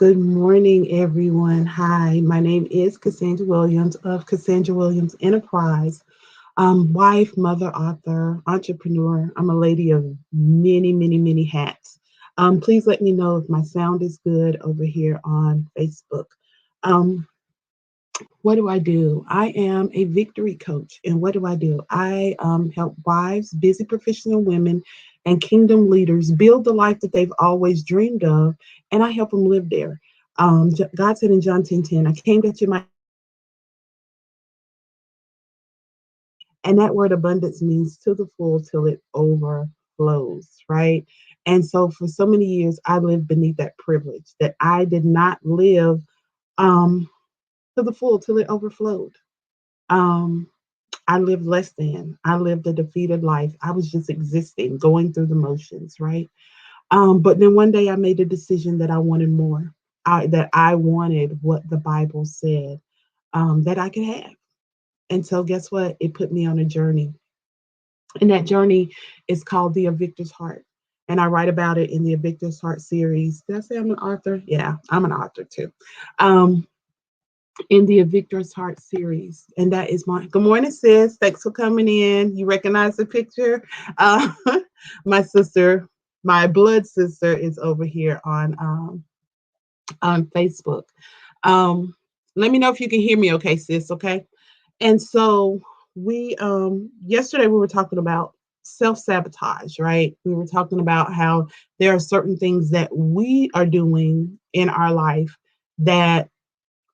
Good morning, everyone. Hi, my name is Cassandra Williams of Cassandra Williams Enterprise. Wife, mother, author, entrepreneur. I'm a lady of many hats. Please let me know if my sound is good over here on Facebook. Um, what do I do? I am a victory coach. And what do? I help wives, busy professional women, and kingdom leaders build the life that they've always dreamed of. And I help them live there. God said in John 10:10, I came that you might. And that word abundance means to the full till it overflows, right? And so for so many years, I lived beneath that privilege that I did not live um, to the full till it overflowed. Um, I lived less than. I lived a defeated life. I was just existing, going through the motions, right? But then one day I made a decision that I wanted more. That I wanted what the Bible said that I could have. And so, guess what? It put me on a journey. And that journey is called The Victor's Heart. And I write about it in the Victor's Heart series. Did I say I'm an author? Yeah, I'm an author too. Um, in the Victor's Heart series. And that is my good morning, sis. Thanks for coming in. You recognize the picture? Uh, my sister, my blood sister, is over here on Facebook. Um, Let me know if you can hear me okay, sis, okay? And so we yesterday we were talking about self-sabotage, right? We were talking about how there are certain things that we are doing in our life that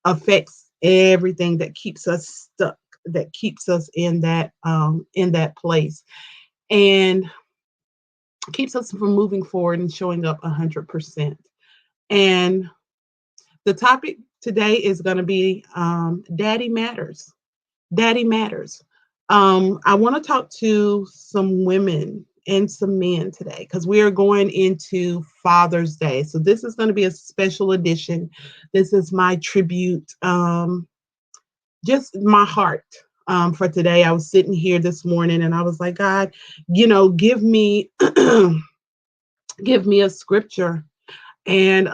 affects everything that keeps us stuck, that keeps us in that place, and keeps us from moving forward and showing up 100%. And the topic today is going to be Daddy Matters. Daddy Matters. I want to talk to some women and some men today because we are going into Father's Day. So this is going to be a special edition. This is my tribute, just my heart. For today, I was sitting here this morning and I was like, God, give me, give me a scripture and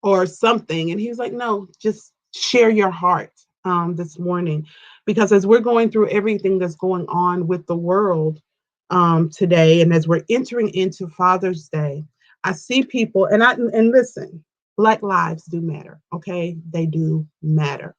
or something. And he was like, no, just share your heart this morning. Because as we're going through everything that's going on with the world today, and as we're entering into Father's Day, I see people, and listen, Black lives do matter, okay? They do matter.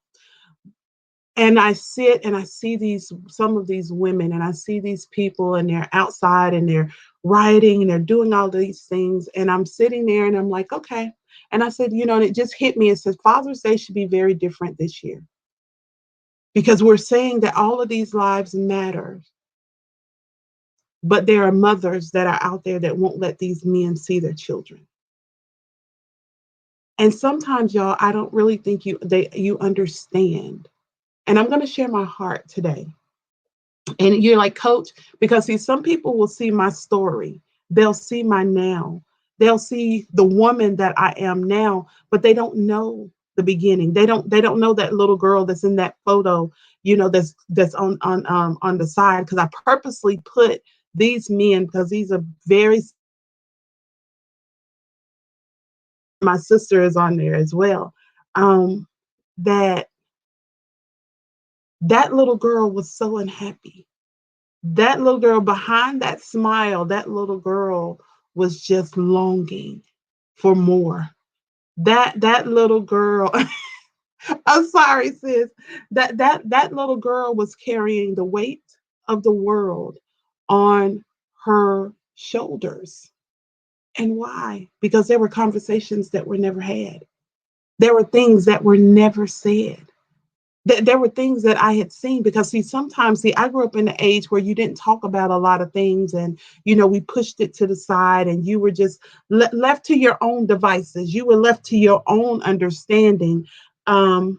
And I sit and I see some of these women, and I see these people, and they're outside and they're rioting and they're doing all these things. And I'm sitting there and I'm like, okay. And I said, and it just hit me. It said Father's Day should be very different this year because we're saying that all of these lives matter, but there are mothers that are out there that won't let these men see their children. And sometimes, y'all, I don't really think you understand. And I'm going to share my heart today. And you're like, Coach, because see, some people will see my story. They'll see my now. They'll see the woman that I am now, but they don't know the beginning. They don't know that little girl that's in that photo, that's on the side. Because I purposely put these men because these are very, my sister is on there as well. That that little girl was so unhappy. That little girl behind that smile, that little girl was just longing for more. That little girl, I'm sorry, sis. That little girl was carrying the weight of the world on her shoulders. And why? Because there were conversations that were never had. There were things that were never said. There were things that I had seen because sometimes I grew up in an age where you didn't talk about a lot of things, and we pushed it to the side, and you were just left to your own devices. You were left to your own understanding. You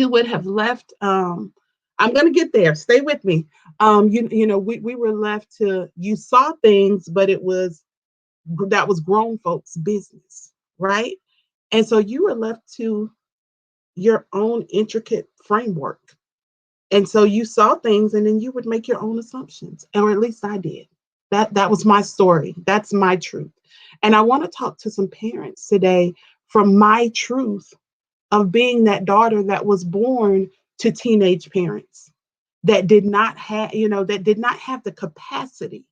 would have left. I'm gonna get there. Stay with me. We were left to, you saw things, but that was grown folks' business, right? And so you were left to your own intricate framework. And so you saw things and then you would make your own assumptions, or at least I did. That was my story. That's my truth. And I want to talk to some parents today from my truth of being that daughter that was born to teenage parents that did not have, that did not have the capacity.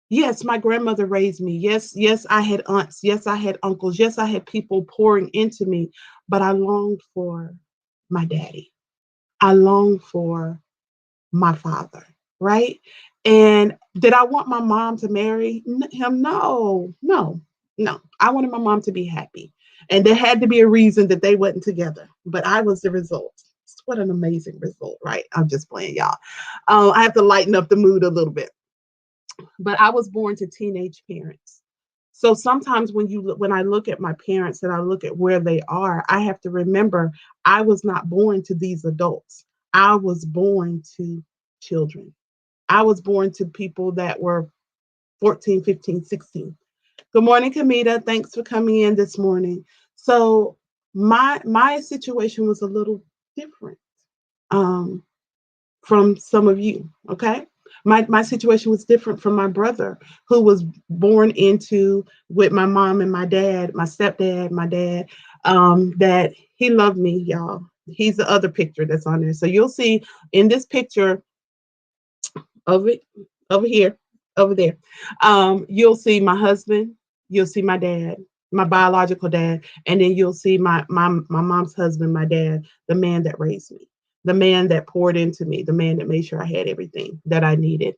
Yes, my grandmother raised me. Yes, I had aunts. Yes, I had uncles. Yes, I had people pouring into me, but I longed for my daddy. I longed for my father, right? And did I want my mom to marry him? No, no, no. I wanted my mom to be happy. And there had to be a reason that they wasn't together, but I was the result. What an amazing result, right? I'm just playing, y'all. I have to lighten up the mood a little bit. But I was born to teenage parents. So sometimes when I look at my parents and I look at where they are, I have to remember I was not born to these adults. I was born to children. I was born to people that were 14, 15, 16. Good morning, Kamita. Thanks for coming in this morning. So my situation was a little different. Um, from some of you. Okay. My situation was different from my brother, who was born into with my mom and my dad, my stepdad, my dad, that he loved me, y'all. He's the other picture that's on there. So you'll see in this picture of it over here, over there, you'll see my husband, you'll see my dad, my biological dad, and then you'll see my mom's husband, my dad, the man that raised me, the man that poured into me, the man that made sure I had everything that I needed.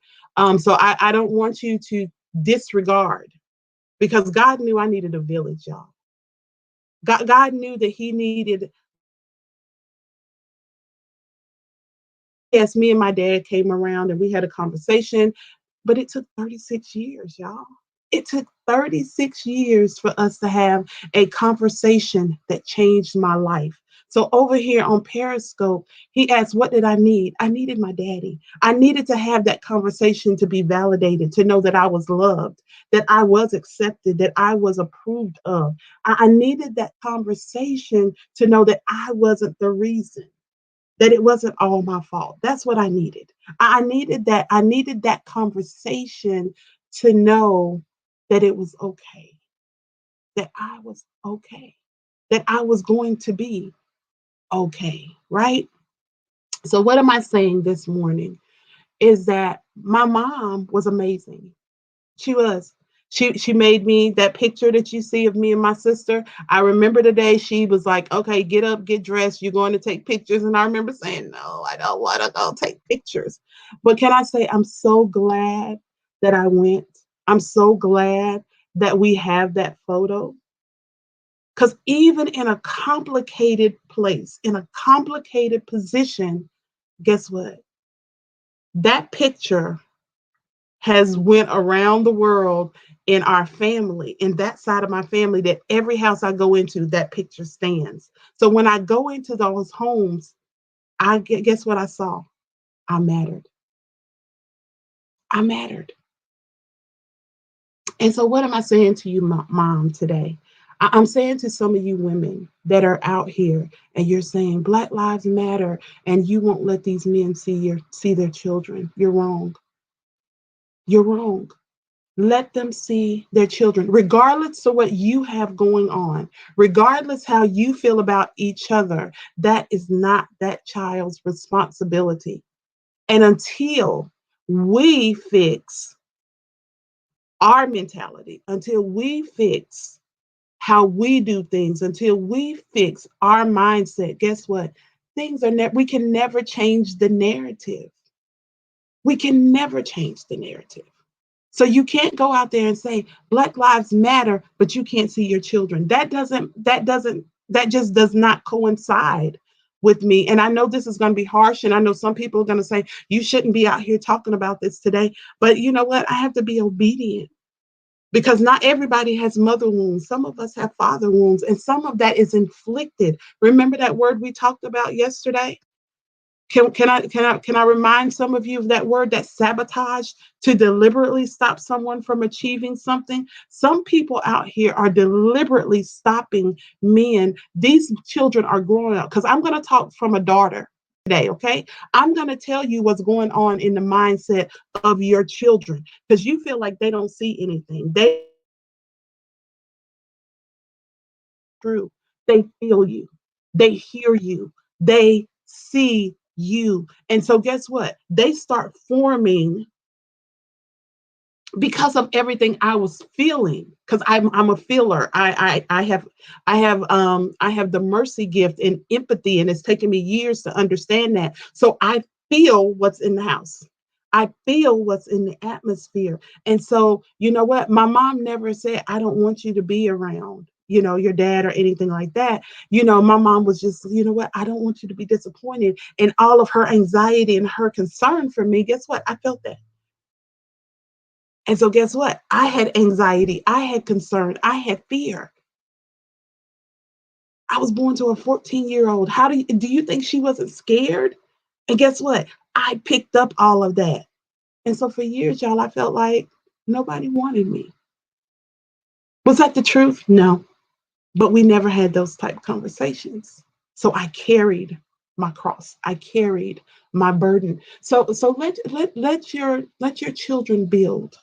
So I don't want you to disregard, because God knew I needed a village, y'all. God knew that He needed. Yes, me and my dad came around and we had a conversation, but it took 36 years, y'all. It took 36 years for us to have a conversation that changed my life. So over here on Periscope, he asked, what did I need? I needed my daddy. I needed to have that conversation to be validated, to know that I was loved, that I was accepted, that I was approved of. I needed that conversation to know that I wasn't the reason, that it wasn't all my fault. That's what I needed. I needed that. I needed that conversation to know that it was okay, that I was okay, that I was going to be okay, right? So, what am I saying this morning is that my mom was amazing. She was. She made me that picture that you see of me and my sister. I remember the day she was like, "Okay, get up, get dressed. You're going to take pictures." And I remember saying, "No, I don't want to go take pictures." But can I say, I'm so glad that I went. I'm so glad that we have that photo. Because even in a complicated place, in a complicated position, guess what? That picture has went around the world in our family, in that side of my family, that every house I go into, that picture stands. So when I go into those homes, guess what I saw? I mattered. I mattered. And so what am I saying to you, mom, today? I'm saying to some of you women that are out here and you're saying Black Lives Matter and you won't let these men see their children. You're wrong. You're wrong. Let them see their children, regardless of what you have going on, regardless how you feel about each other. That is not that child's responsibility. And until we fix our mentality, until we fix how we do things, until we fix our mindset, guess what? Things are we can never change the narrative. We can never change the narrative. So you can't go out there and say Black Lives Matter, but you can't see your children. That just does not coincide with me. And I know this is going to be harsh. And I know some people are going to say, you shouldn't be out here talking about this today. But you know what? I have to be obedient, because not everybody has mother wounds. Some of us have father wounds, and some of that is inflicted. Remember that word we talked about yesterday? Can I remind some of you of that word, that sabotage, to deliberately stop someone from achieving something? Some people out here are deliberately stopping men. These children are growing up, because I'm going to talk from a daughter today, okay? I'm going to tell you what's going on in the mindset of your children, because you feel like they don't see anything. They true. They feel you, they hear you, they see you. And so, guess what? They start forming because of everything I was feeling. Because I'm a feeler. I have the mercy gift and empathy, and it's taken me years to understand that. So I feel what's in the house. I feel what's in the atmosphere. And so, you know what? My mom never said, I don't want you to be around, your dad or anything like that. My mom was just, you know what? I don't want you to be disappointed. And all of her anxiety and her concern for me, guess what? I felt that. And so, guess what? I had anxiety, I had concern, I had fear. I was born to a 14-year-old. How do you think she wasn't scared? And guess what? I picked up all of that. And so for years, y'all, I felt like nobody wanted me. Was that the truth? No. But we never had those type of conversations. So I carried my cross. I carried my burden. So let your children build.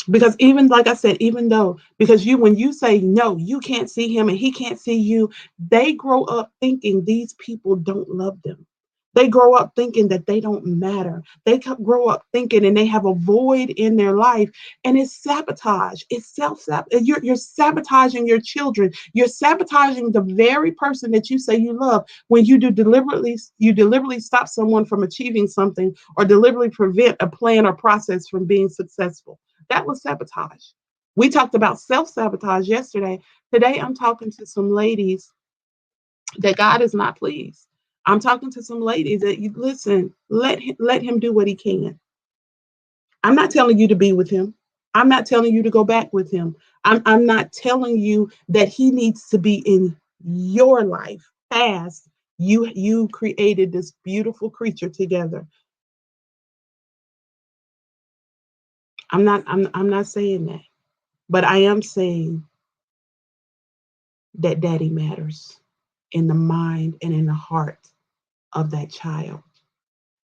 Because even like I said, even though, because when you say no, you can't see him and he can't see you, they grow up thinking these people don't love them. They grow up thinking that they don't matter. They grow up thinking and they have a void in their life, and it's sabotage. It's self-sabotage. You're sabotaging your children. You're sabotaging the very person that you say you love when you deliberately stop someone from achieving something, or deliberately prevent a plan or process from being successful. That was sabotage. We talked about self sabotage yesterday. Today, I'm talking to some ladies that God is not pleased. I'm talking to some ladies that you listen, let him do what he can. I'm not telling you to be with him. I'm not telling you to go back with him. I'm not telling you that he needs to be in your life past you created this beautiful creature together. I'm not saying that. But I am saying that daddy matters in the mind and in the heart of that child.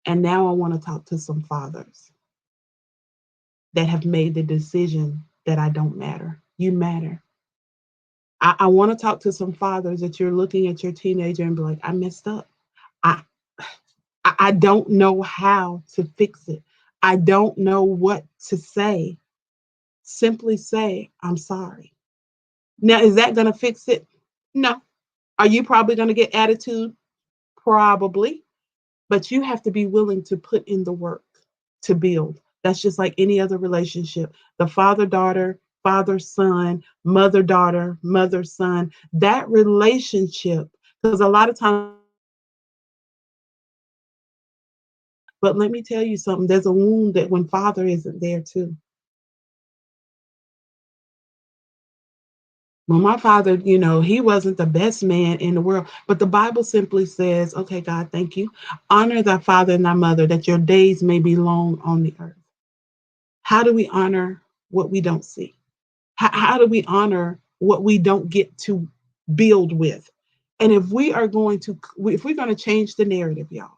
And now I want to talk to some fathers that have made the decision that I don't matter. You matter. I want to talk to some fathers that you're looking at your teenager and be like, I messed up. I I don't know how to fix it. I don't know what to say. Simply say, I'm sorry. Now, is that going to fix it? No. Are you probably going to get attitude? Probably. But you have to be willing to put in the work to build. That's just like any other relationship. The father daughter, father son, mother daughter, mother son, that relationship. Because a lot of times, but let me tell you something, there's a wound that when father isn't there too. Well, my father, he wasn't the best man in the world, but the Bible simply says, okay, God, thank you. Honor thy father and thy mother, that your days may be long on the earth. How do we honor what we don't see? How do we honor what we don't get to build with? And if we're going to change the narrative, y'all,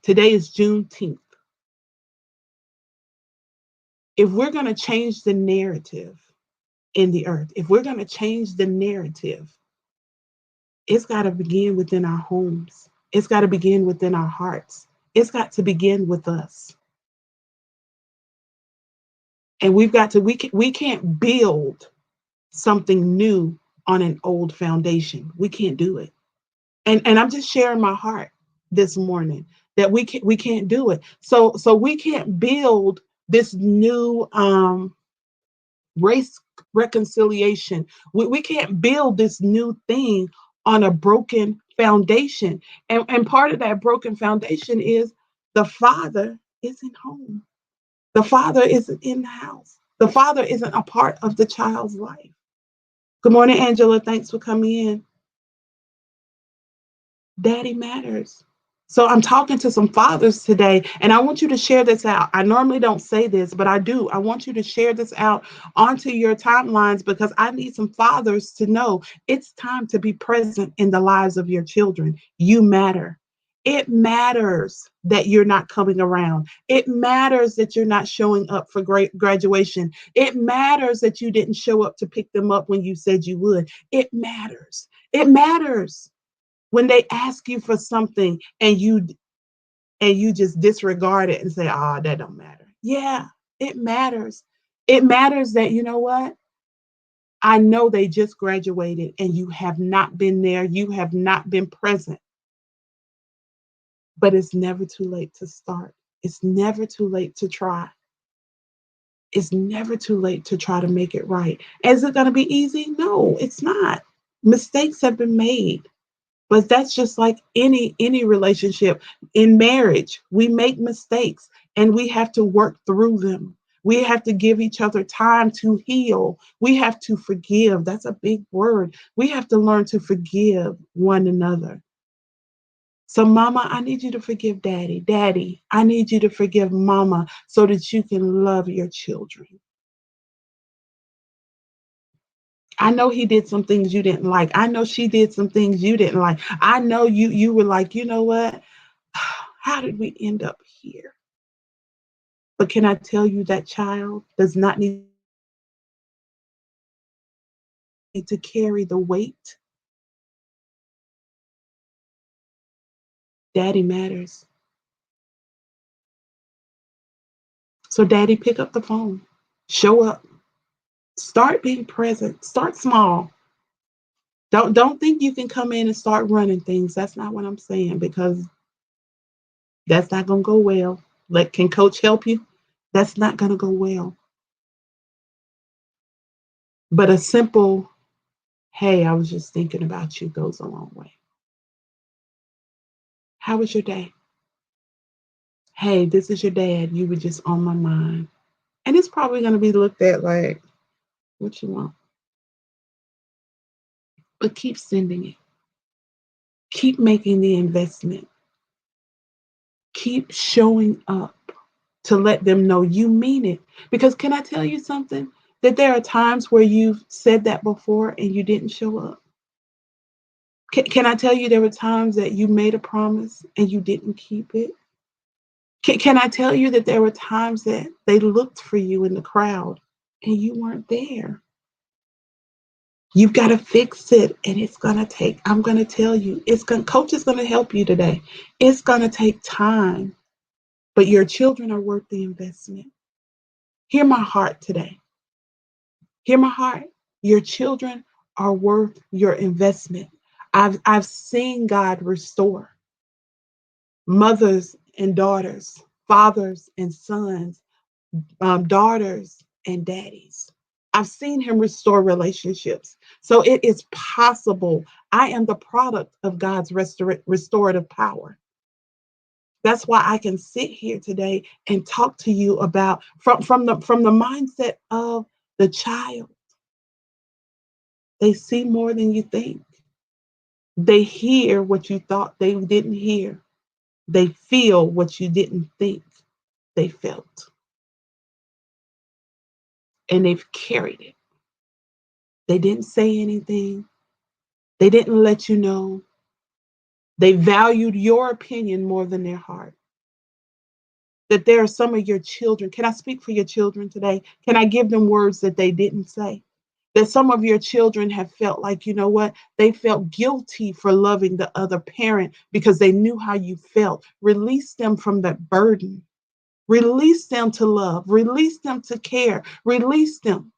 today is Juneteenth. If we're going to change the narrative in the earth, if we're going to change the narrative, it's got to begin within our homes. It's got to begin within our hearts. It's got to begin with us. And we can't build something new on an old foundation. We can't do it. And I'm just sharing my heart this morning that we can't do it. So we can't build this new race reconciliation. We can't build this new thing on a broken foundation. And part of that broken foundation is the father isn't home. The father isn't in the house. The father isn't a part of the child's life. Good morning, Angela. Thanks for coming in. Daddy matters. So I'm talking to some fathers today, and I want you to share this out. I normally don't say this, but I do. I want you to share this out onto your timelines, because I need some fathers to know it's time to be present in the lives of your children. You matter. It matters that you're not coming around. It matters that you're not showing up for great graduation. It matters that you didn't show up to pick them up when you said you would. It matters. It matters when they ask you for something and you just disregard it and say, "Ah, that don't matter." Yeah, it matters. It matters that you know what? I know they just graduated and you have not been there. You have not been present. But it's never too late to start. It's never too late to try. It's never too late to try to make it right. Is it going to be easy? No, it's not. Mistakes have been made. But that's just like any relationship. In marriage, we make mistakes and we have to work through them. We have to give each other time to heal. We have to forgive. That's a big word. We have to learn to forgive one another. So, mama, I need you to forgive daddy. Daddy, I need you to forgive mama so that you can love your children. I know he did some things you didn't like. I know she did some things you didn't like. I know you were like, you know what? How did we end up here? But can I tell you that child does not need to carry the weight? Daddy matters. So, daddy, pick up the phone. Show up. Start being present. Start small. Don't think you can come in and start running things. That's not what I'm saying because that's not gonna go well. Like, can coach help you? That's not gonna go well. But a simple, hey, I was just thinking about you goes a long way. How was your day? Hey, this is your dad. You were just on my mind. And it's probably gonna be looked at like, what you want? But keep sending it. Keep making the investment. Keep showing up to let them know you mean it. Because can I tell you something? That there are times where you've said that before and you didn't show up. Can I tell you there were times that you made a promise and you didn't keep it? Can I tell you that there were times that they looked for you in the crowd and you weren't there? You've got to fix it and it's going to take, I'm going to tell you, coach is going to help you today. It's going to take time, but your children are worth the investment. Hear my heart today. Hear my heart. Your children are worth your investment. I've seen God restore mothers and daughters, fathers and sons, daughters and daddies. I've seen him restore relationships. So it is possible. I am the product of God's restorative power. That's why I can sit here today and talk to you about from the mindset of the child. They see more than you think. They hear what you thought they didn't hear. They feel what you didn't think they felt. And they've carried it. They didn't say anything. They didn't let you know. They valued your opinion more than their heart. That there are some of your children. Can I speak for your children today? Can I give them words that they didn't say? That some of your children have felt like, you know what? They felt guilty for loving the other parent because they knew how you felt. Release them from that burden. Release them to love. Release them to care. Release them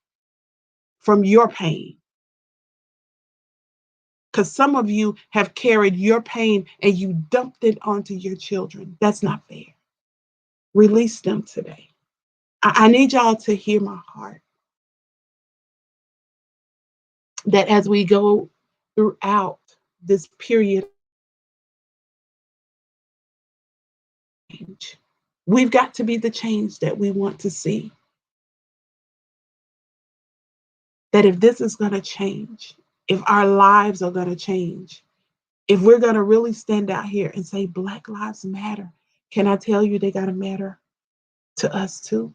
from your pain. Because some of you have carried your pain and you dumped it onto your children. That's not fair. Release them today. I need y'all to hear my heart. That as we go throughout this period, of change, we've got to be the change that we want to see. That if this is going to change, if our lives are going to change, if we're going to really stand out here and say Black Lives Matter, can I tell you they got to matter to us too?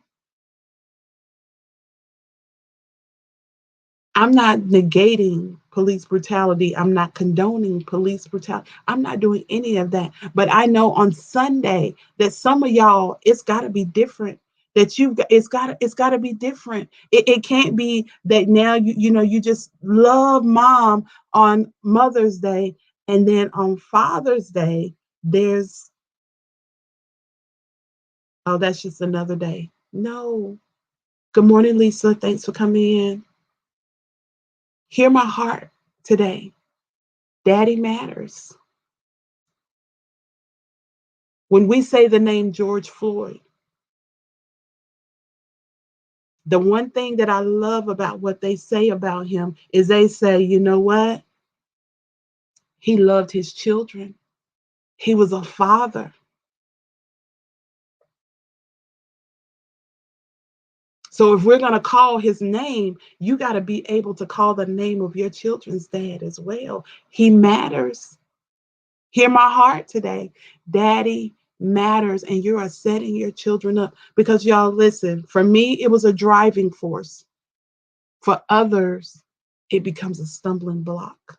I'm not negating police brutality. I'm not condoning police brutality. I'm not doing any of that. But I know on Sunday that some of y'all, it's got to be different. That it's got to be different. It can't be that now you just love mom on Mother's Day, and then on Father's Day there's, oh, that's just another day. No. Good morning, Lisa. Thanks for coming in. Hear my heart today. Daddy matters. When we say the name George Floyd, the one thing that I love about what they say about him is they say, you know what? He loved his children. He was a father. So if we're going to call his name, you got to be able to call the name of your children's dad as well. He matters. Hear my heart today. Daddy matters, and you are setting your children up because y'all listen, for me, it was a driving force. For others, it becomes a stumbling block.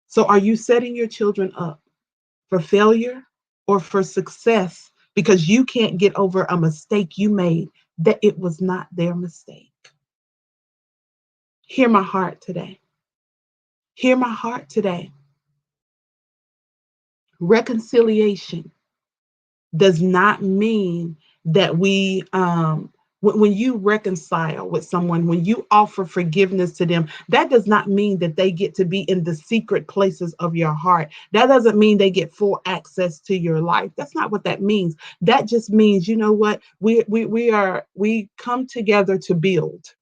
So are you setting your children up for failure or for success because you can't get over a mistake you made that it was not their mistake? Hear my heart today. Hear my heart today. Reconciliation does not mean that when you reconcile with someone, when you offer forgiveness to them, that does not mean that they get to be in the secret places of your heart. That doesn't mean they get full access to your life. That's not what that means. That just means, you know what, we come together to build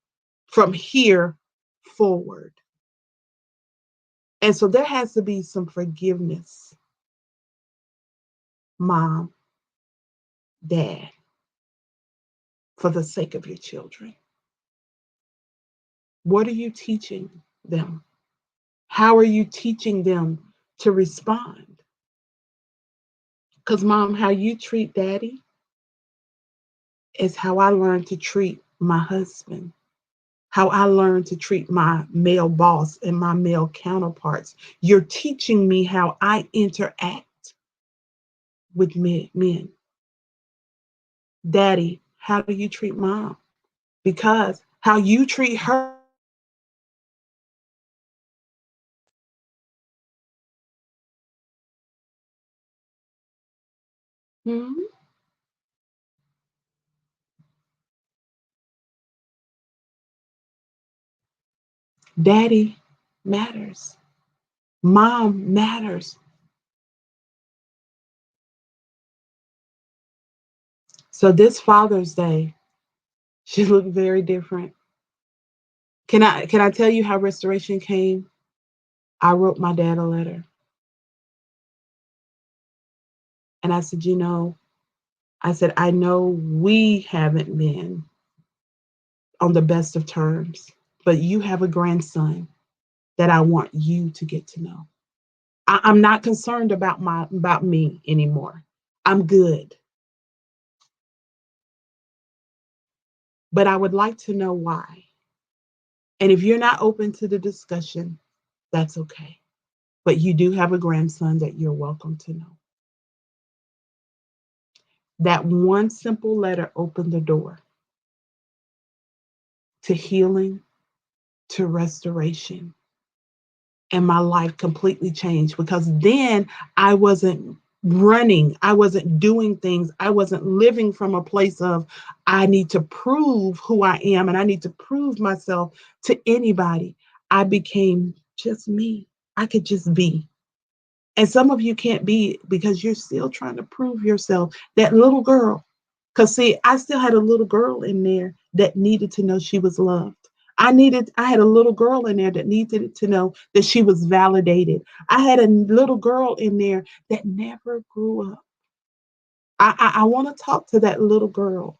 from here forward. And so there has to be some forgiveness, mom, dad, for the sake of your children. What are you teaching them? How are you teaching them to respond? Because, mom, how you treat daddy is how I learned to treat my husband, how I learned to treat my male boss and my male counterparts. You're teaching me how I interact with men. Daddy, how do you treat mom? Because how you treat her. Mhm. Daddy matters. Mom matters. So this Father's Day should look very different. Can I tell you how restoration came? I wrote my dad a letter and I said, I said, I know we haven't been on the best of terms, but you have a grandson that I want you to get to know. I'm not concerned about me anymore. I'm good. But I would like to know why. And if you're not open to the discussion, that's okay. But you do have a grandson that you're welcome to know. That one simple letter opened the door to healing, to restoration. And my life completely changed because then I wasn't running, I wasn't doing things, I wasn't living from a place of I need to prove who I am and I need to prove myself to anybody. I became just me. I could just be. And some of you can't be because you're still trying to prove yourself. That little girl, because see, I still had a little girl in there that needed to know she was loved. I had a little girl in there that needed to know that she was validated. I had a little girl in there that never grew up. I want to talk to that little girl,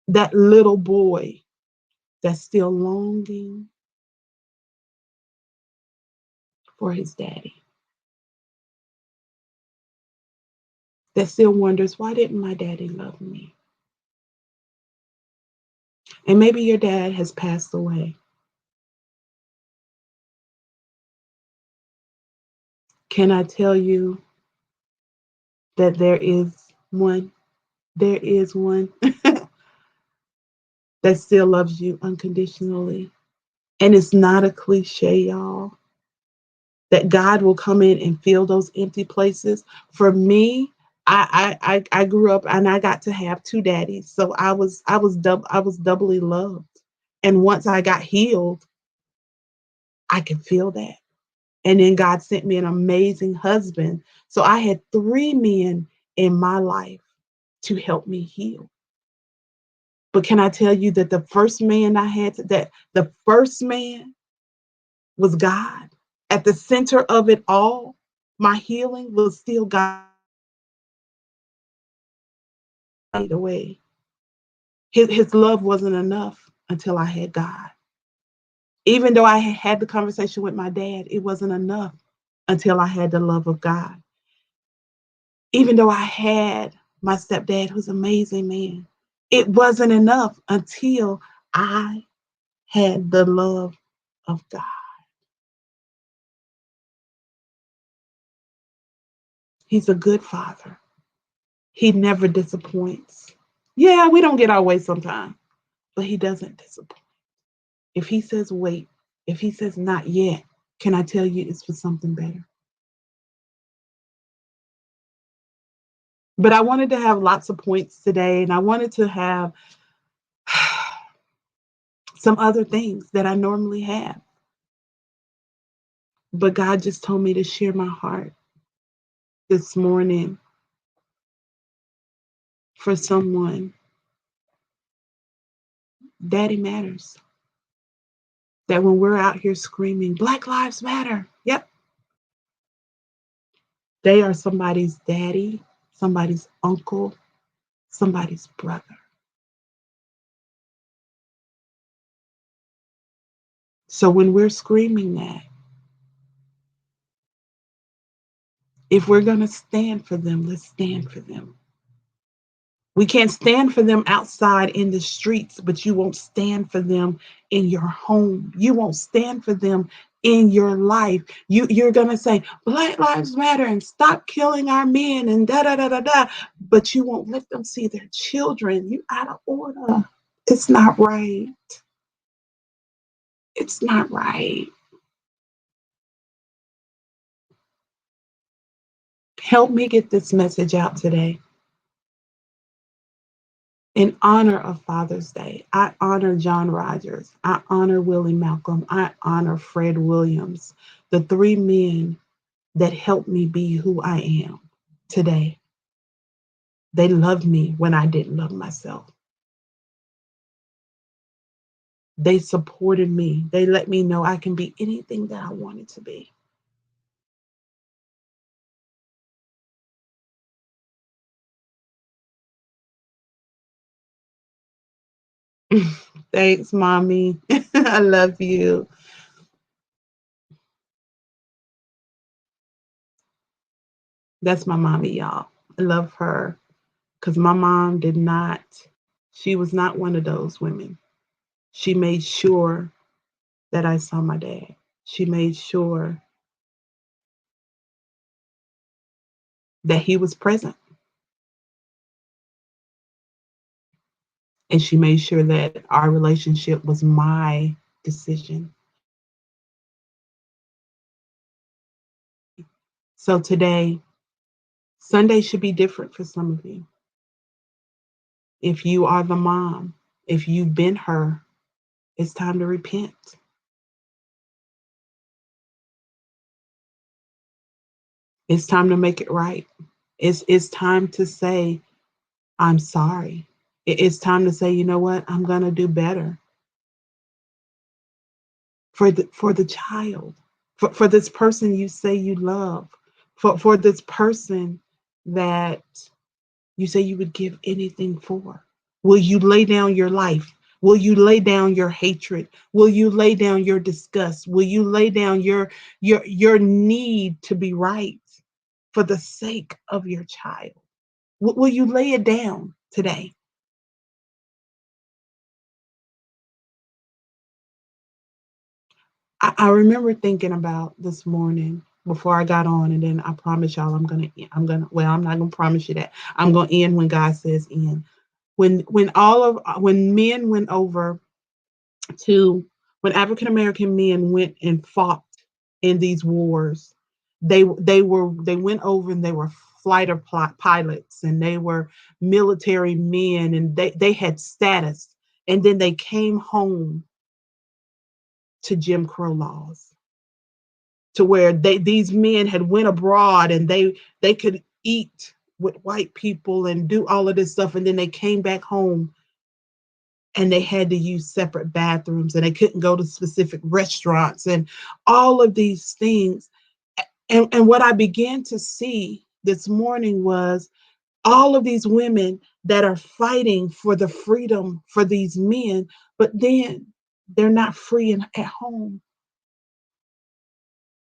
that little boy that's still longing for his daddy, that still wonders, why didn't my daddy love me? And maybe your dad has passed away. Can I tell you that there is one? There is one that still loves you unconditionally. And it's not a cliche, y'all, that God will come in and fill those empty places. For me, I grew up and I got to have two daddies. So I was doubly loved. And once I got healed, I could feel that. And then God sent me an amazing husband. So I had three men in my life to help me heal. But can I tell you that the first man I had that the first man was God. At the center of it all, my healing was still God away. His love wasn't enough until I had God. Even though I had the conversation with my dad, it wasn't enough until I had the love of God. Even though I had my stepdad, who's an amazing man, it wasn't enough until I had the love of God. He's a good father. He never disappoints. Yeah, we don't get our way sometimes, but he doesn't disappoint. If he says wait, if he says not yet, can I tell you it's for something better? But I wanted to have lots of points today, and I wanted to have some other things that I normally have. But God just told me to share my heart this morning for someone. Daddy matters. That when we're out here screaming, Black Lives Matter, yep, they are somebody's daddy, somebody's uncle, somebody's brother. So when we're screaming that, if we're going to stand for them, let's stand for them. We can't stand for them outside in the streets, but you won't stand for them in your home. You won't stand for them in your life. You're going to say, Black Lives Matter and stop killing our men and da da da da da. But you won't let them see their children. You out of order. It's not right. It's not right. Help me get this message out today. In honor of Father's Day, I honor John Rogers. I honor Willie Malcolm. I honor Fred Williams, the three men that helped me be who I am today. They loved me when I didn't love myself. They supported me. They let me know I can be anything that I wanted to be. Thanks, mommy. I love you. That's my mommy, y'all. I love her because my mom did not, she was not one of those women. She made sure that I saw my dad. She made sure that he was present. And she made sure that our relationship was my decision. So today, Sunday should be different for some of you. If you are the mom, if you've been her, it's time to repent. It's time to make it right. It's time to say, I'm sorry. It's time to say, you know what? I'm going to do better for the child, for this person you say you love, for this person that you say you would give anything for. Will you lay down your life? Will you lay down your hatred? Will you lay down your disgust? Will you lay down your need to be right for the sake of your child? Will you lay it down today? I remember thinking about this morning. before I got on, and then I promise y'all well, I'm not gonna promise you that. I'm gonna end when God says end. When men went over to when African American men went and fought in these wars, they went over and they were pilots, and they were military men, and they had status, and then they came home to Jim Crow laws, to where these men had went abroad, and they could eat with white people and do all of this stuff, and then they came back home and they had to use separate bathrooms, and they couldn't go to specific restaurants and all of these things. And what I began to see this morning was all of these women that are fighting for the freedom for these men, but then they're not free at home.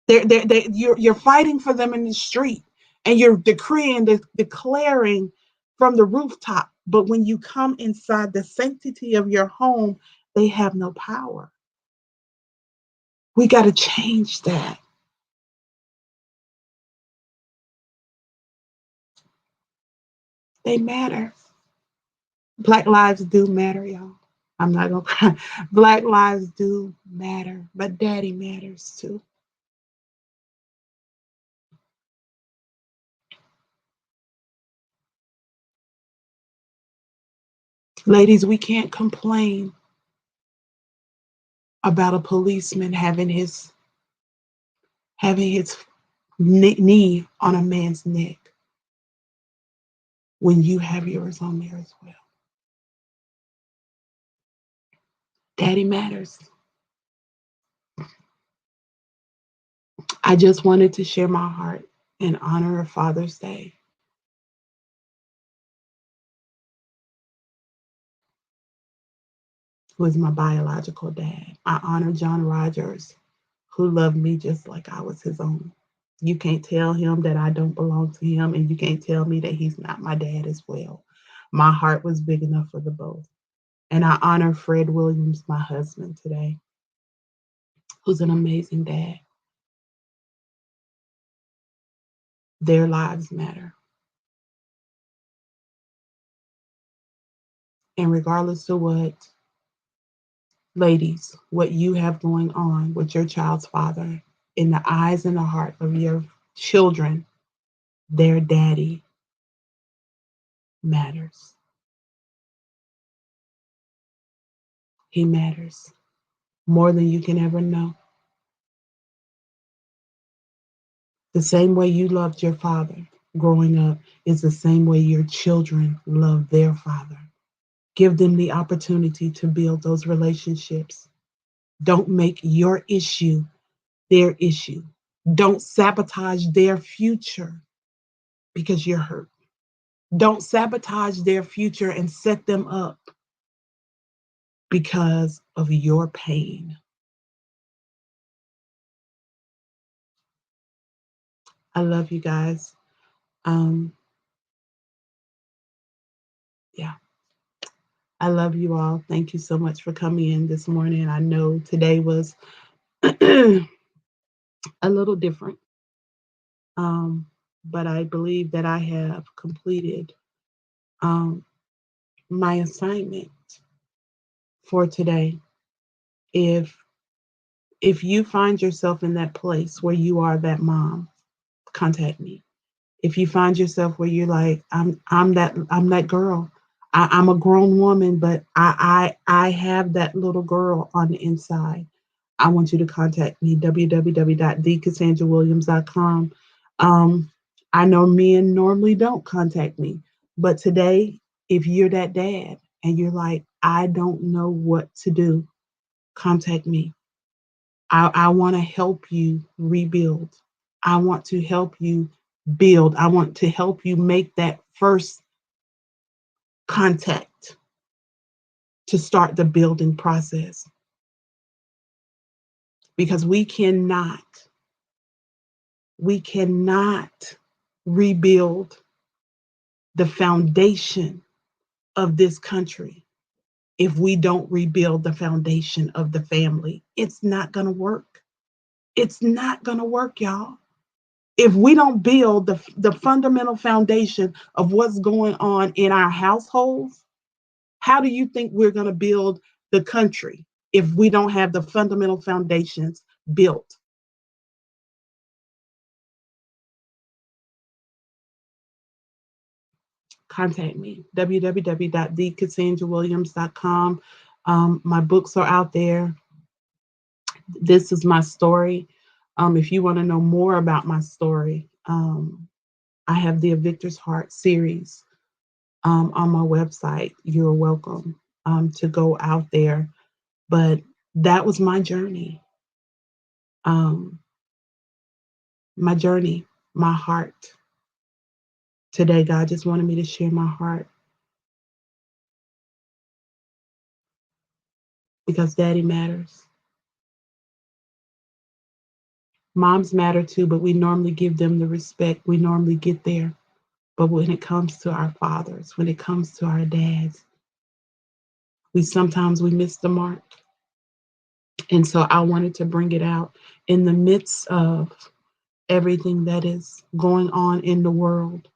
You're fighting for them in the street, and you're decreeing, declaring from the rooftop. But when you come inside the sanctity of your home, they have no power. We got to change that. They matter. Black lives do matter, y'all. I'm not going to cry. Black lives do matter, but daddy matters too. Ladies, we can't complain about a policeman having his knee on a man's neck when you have yours on there as well. Daddy matters. I just wanted to share my heart in honor of Father's Day who is my biological dad. I honor John Rogers, who loved me just like I was his own. You can't tell him that I don't belong to him, and you can't tell me that he's not my dad as well. My heart was big enough for the both. And I honor Fred Williams, my husband, today, who's an amazing dad. Their lives matter. And regardless of ladies, what you have going on with your child's father, in the eyes and the heart of your children, their daddy matters. He matters more than you can ever know. The same way you loved your father growing up is the same way your children love their father. Give them the opportunity to build those relationships. Don't make your issue their issue. Don't sabotage their future because you're hurt. Don't sabotage their future and set them up because of your pain. I love you guys. Um, yeah, I love you all. Thank you so much for coming in this morning. I know today was a little different, um, but I believe that I have completed um, my assignment for today. If if you find yourself in that place where you are that mom, contact me. If you find yourself where you're like, I'm that girl. I'm a grown woman, but I have that little girl on the inside. I want you to contact me, www.thecassandrawilliams.com. Um, I know men normally don't contact me, but today, if you're that dad and you're like, I don't know what to do, contact me. I want to help you rebuild. I want to help you build. I want to help you make that first contact to start the building process, because we cannot rebuild the foundation of this country if we don't rebuild the foundation of the family. It's not going to work. It's not going to work, y'all. If we don't build the fundamental foundation of what's going on in our households, how do you think we're going to build the country if we don't have the fundamental foundations built? Contact me, www.thecassandrawilliams.com. My books are out there. This is my story. If you want to know more about my story, I have the A Victor's Heart series on my website. You're welcome to go out there. But that was um, my journey, my heart. Today, God just wanted me to share my heart because daddy matters. Moms matter too, but we normally give them the respect. We normally get there. But when it comes to our fathers, when it comes to our dads, we miss the mark. And so I wanted to bring it out in the midst of everything that is going on in the world.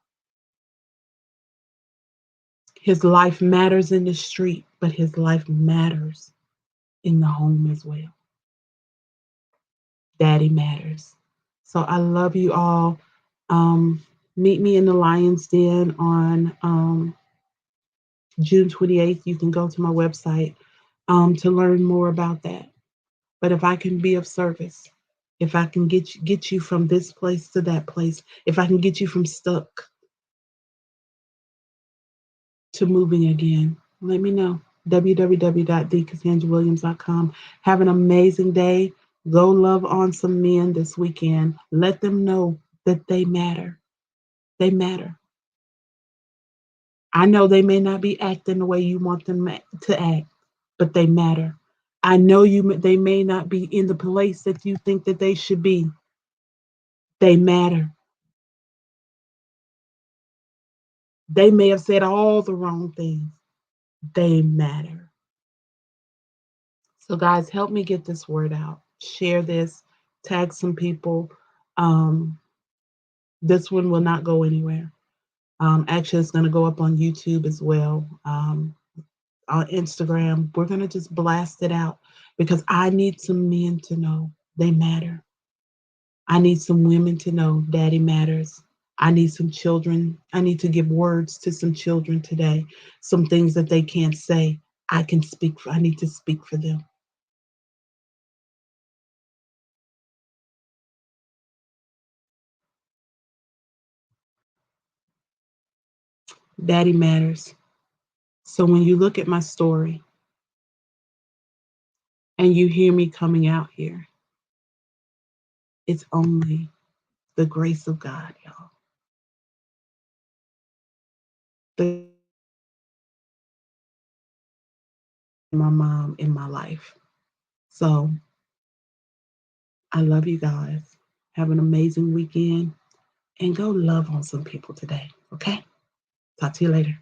His life matters in the street, but his life matters in the home as well. Daddy matters. So I love you all. Um, Meet me in the Lion's Den on June 28th. You can go to my website to learn more about that. But if I can be of service, if I can get you from this place to that place, if I can get you from stuck to moving again, let me know. www.thecassandrawilliams.com. Have an amazing day. Go love on some men this weekend. Let them know that they matter. They matter. I know they may not be acting the way you want them to act, but they matter. I know they may not be in the place that you think that they should be. They matter. They may have said all the wrong things. They matter. So, guys, help me get this word out. Share this, tag some people. Um, this one will not go anywhere. Actually, it's going to go up on YouTube as well, on Instagram. We're going to just blast it out because I need some men to know they matter. I need some women to know daddy matters. I need some children. I need to give words to some children today. Some things that they can't say. I can speak for, I need to speak for them. Daddy matters. So when you look at my story and you hear me coming out here, it's only the grace of God, y'all. The my mom in my life. So I love you guys. Have an amazing weekend and go love on some people today. Okay? Talk to you later.